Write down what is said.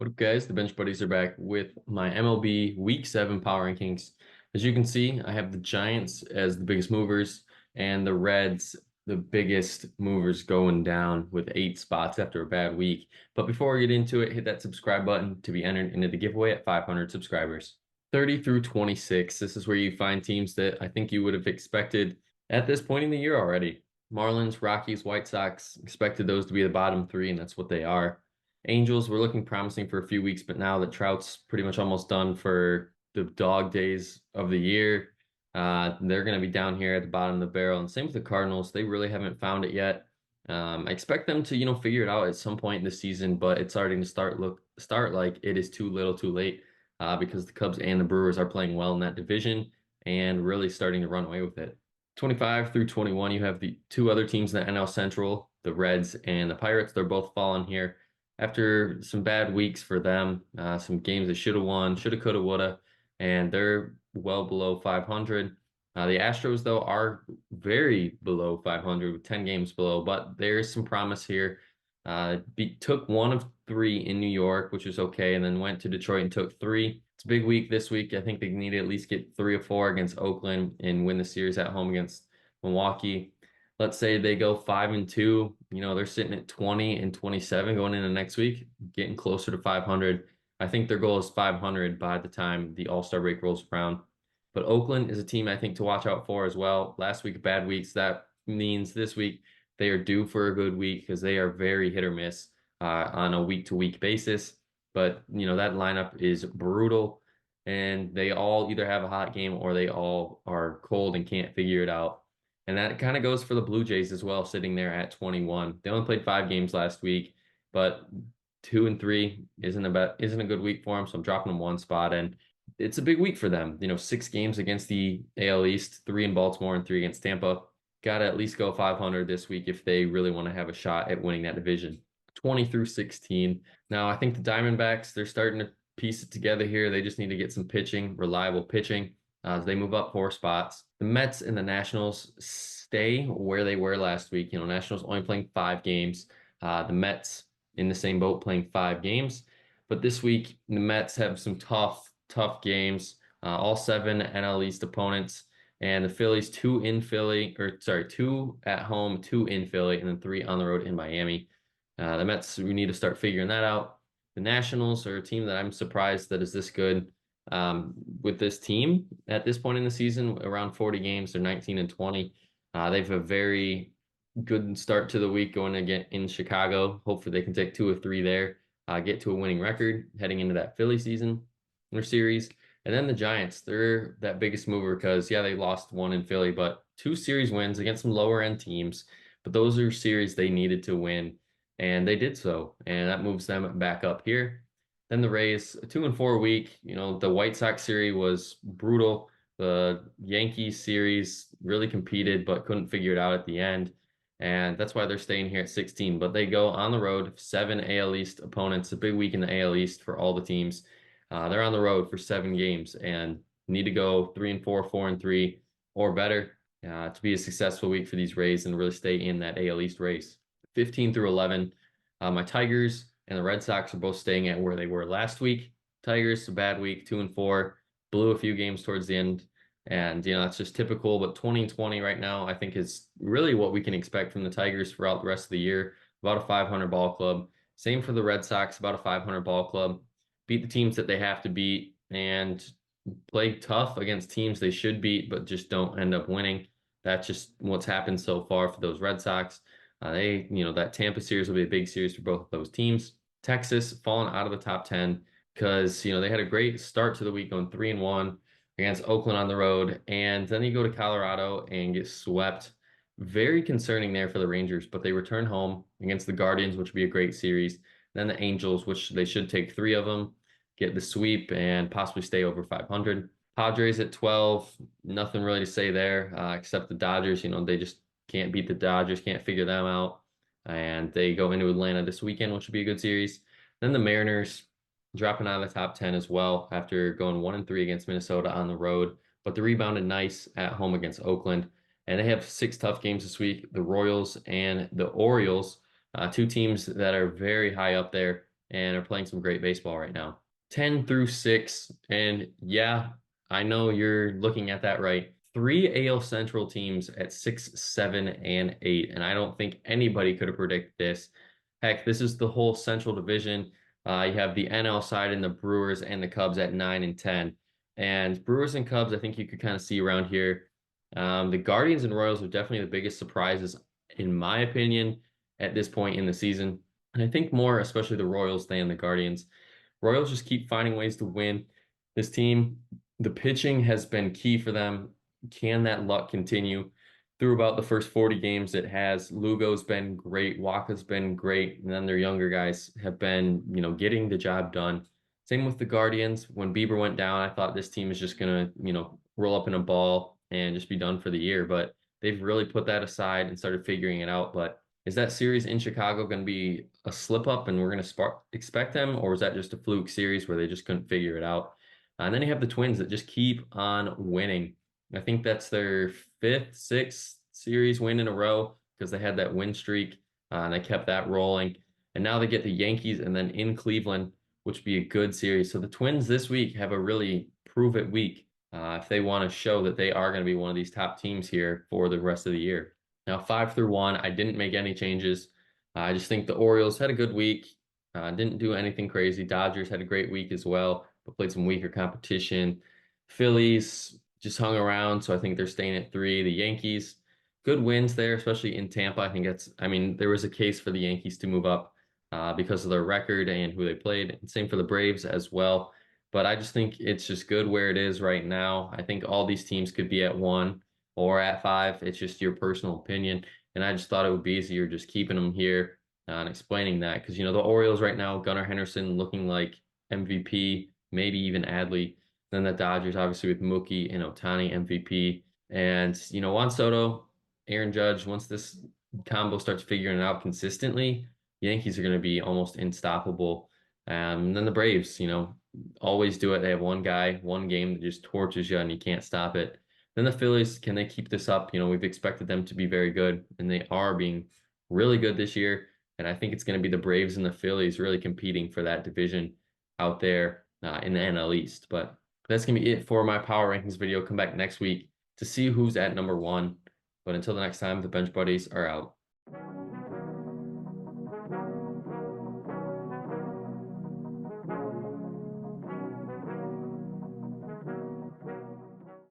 What up, guys? The Bench Buddies are back with my MLB Week 7 Power Rankings. As you can see, I have the Giants as the biggest movers and the Reds the biggest movers going down with 8 spots after a bad week. But before we get into it, hit that subscribe button to be entered into the giveaway at 500 subscribers. 30 through 26. This is where you find teams that I think you would have expected at this point in the year already. Marlins, Rockies, White Sox, expected those to be the bottom three, and that's what they are. Angels were looking promising for a few weeks, but now that Trout's pretty much almost done for the dog days of the year, they're going to be down here at the bottom of the barrel. And same with the Cardinals. They really haven't found it yet. I expect them to, figure it out at some point in the season, but it's starting to start like it is too little, too late, because the Cubs and the Brewers are playing well in that division and really starting to run away with it. 25 through 21, you have the two other teams in the NL Central, the Reds and the Pirates. They're both falling here after some bad weeks for them, some games they should have won, shoulda, coulda, woulda, and they're well below 500. The Astros, though, are very below 500 with 10 games below, but there's some promise here. Took 1 of 3 in New York, which was okay, and then went to Detroit and took 3. It's a big week this week. I think they need to at least get 3 or 4 against Oakland and win the series at home against Milwaukee. Let's say they go 5-2, they're sitting at 20 and 27 going into next week, getting closer to 500. I think their goal is 500 by the time the All-Star break rolls around. But Oakland is a team I think to watch out for as well. Last week, bad weeks. That means this week they are due for a good week because they are very hit or miss on a week-to-week basis. But, that lineup is brutal, and they all either have a hot game or they all are cold and can't figure it out. And that kind of goes for the Blue Jays as well, sitting there at 21. They only played 5 games last week, but 2 and 3 isn't a good week for them. So I'm dropping them 1 spot, and it's a big week for them. 6 games against the AL East, 3 in Baltimore and 3 against Tampa. Got to at least go 500 this week if they really want to have a shot at winning that division. 20 through 16. Now I think the Diamondbacks, they're starting to piece it together here. They just need to get some pitching, reliable pitching, as they move up 4 spots. The Mets and the Nationals stay where they were last week. Nationals only playing 5 games. The Mets in the same boat playing 5 games. But this week, the Mets have some tough games. All 7 NL East opponents. And the Phillies, 2 at home, 2 in Philly, and then 3 on the road in Miami. The Mets, we need to start figuring that out. The Nationals are a team that I'm surprised that is this good. With this team at this point in the season, around 40 games, they're 19 and 20. They've a very good start to the week going again in Chicago. Hopefully they can take 2 of 3 there, get to a winning record heading into that Philly season or series. And then the Giants, they're that biggest mover because, they lost 1 in Philly, but 2 series wins against some lower end teams. But those are series they needed to win, and they did so. And that moves them back up here. Then the Rays, a 2 and 4 week. The White Sox series was brutal. The Yankees series really competed, but couldn't figure it out at the end. And that's why they're staying here at 16. But they go on the road, 7 AL East opponents, a big week in the AL East for all the teams. They're on the road for 7 games and need to go 3 and 4, 4 and 3, or better to be a successful week for these Rays and really stay in that AL East race. 15 through 11, my Tigers and the Red Sox are both staying at where they were last week. Tigers, a bad week, 2 and 4, blew a few games towards the end. And, that's just typical. But 20 and 20 right now, I think is really what we can expect from the Tigers throughout the rest of the year. About a 500 ball club. Same for the Red Sox, about a 500 ball club. Beat the teams that they have to beat and play tough against teams they should beat, but just don't end up winning. That's just what's happened so far for those Red Sox. That Tampa series will be a big series for both of those teams. Texas falling out of the top 10 because, they had a great start to the week going 3 and 1 against Oakland on the road. And then you go to Colorado and get swept. Very concerning there for the Rangers, but they return home against the Guardians, which would be a great series. Then the Angels, which they should take 3 of them, get the sweep and possibly stay over 500. Padres at 12, nothing really to say there, except the Dodgers. They just can't beat the Dodgers, can't figure them out. And they go into Atlanta this weekend, which will be a good series. Then the Mariners dropping out of the top 10 as well after going 1 and 3 against Minnesota on the road. But they rebounded nice at home against Oakland. And they have 6 tough games this week, the Royals and the Orioles, 2 teams that are very high up there and are playing some great baseball right now. 10 through 6, and yeah, I know you're looking at that right. Three AL Central teams at 6, 7, and 8, and I don't think anybody could have predicted this. Heck, this is the whole Central Division. You have the NL side and the Brewers and the Cubs at 9 and 10. And Brewers and Cubs, I think you could kind of see around here. The Guardians and Royals are definitely the biggest surprises, in my opinion, at this point in the season. And I think more, especially the Royals than the Guardians. Royals just keep finding ways to win. This team, the pitching has been key for them. Can that luck continue? Through about the first 40 games, it has. Lugo's been great. Waka's been great. And then their younger guys have been, getting the job done. Same with the Guardians. When Bieber went down, I thought this team is just gonna, roll up in a ball and just be done for the year. But they've really put that aside and started figuring it out. But is that series in Chicago going to be a slip up and we're going to expect them, or was that just a fluke series where they just couldn't figure it out? And then you have the Twins that just keep on winning. I think that's their fifth, sixth series win in a row because they had that win streak and they kept that rolling. And now they get the Yankees and then in Cleveland, which would be a good series. So the Twins this week have a really prove it week if they want to show that they are going to be one of these top teams here for the rest of the year. Now, 5 through 1, I didn't make any changes. I just think the Orioles had a good week. Didn't do anything crazy. Dodgers had a great week as well, but played some weaker competition. Phillies just hung around, so I think they're staying at 3. The Yankees, good wins there, especially in Tampa. I mean, there was a case for the Yankees to move up because of their record and who they played. And same for the Braves as well. But I just think it's just good where it is right now. I think all these teams could be at 1 or at 5. It's just your personal opinion. And I just thought it would be easier just keeping them here and explaining that. Because, the Orioles right now, Gunnar Henderson looking like MVP, maybe even Adley. Then the Dodgers, obviously, with Mookie and Ohtani MVP. And, Juan Soto, Aaron Judge, once this combo starts figuring it out consistently, Yankees are going to be almost unstoppable. And then the Braves, always do it. They have one guy, one game that just torches you and you can't stop it. Then the Phillies, can they keep this up? We've expected them to be very good, and they are being really good this year. And I think it's going to be the Braves and the Phillies really competing for that division out there in the NL East. But that's going to be it for my power rankings video. Come back next week to see who's at number 1. But until the next time, the Bench Buddies are out.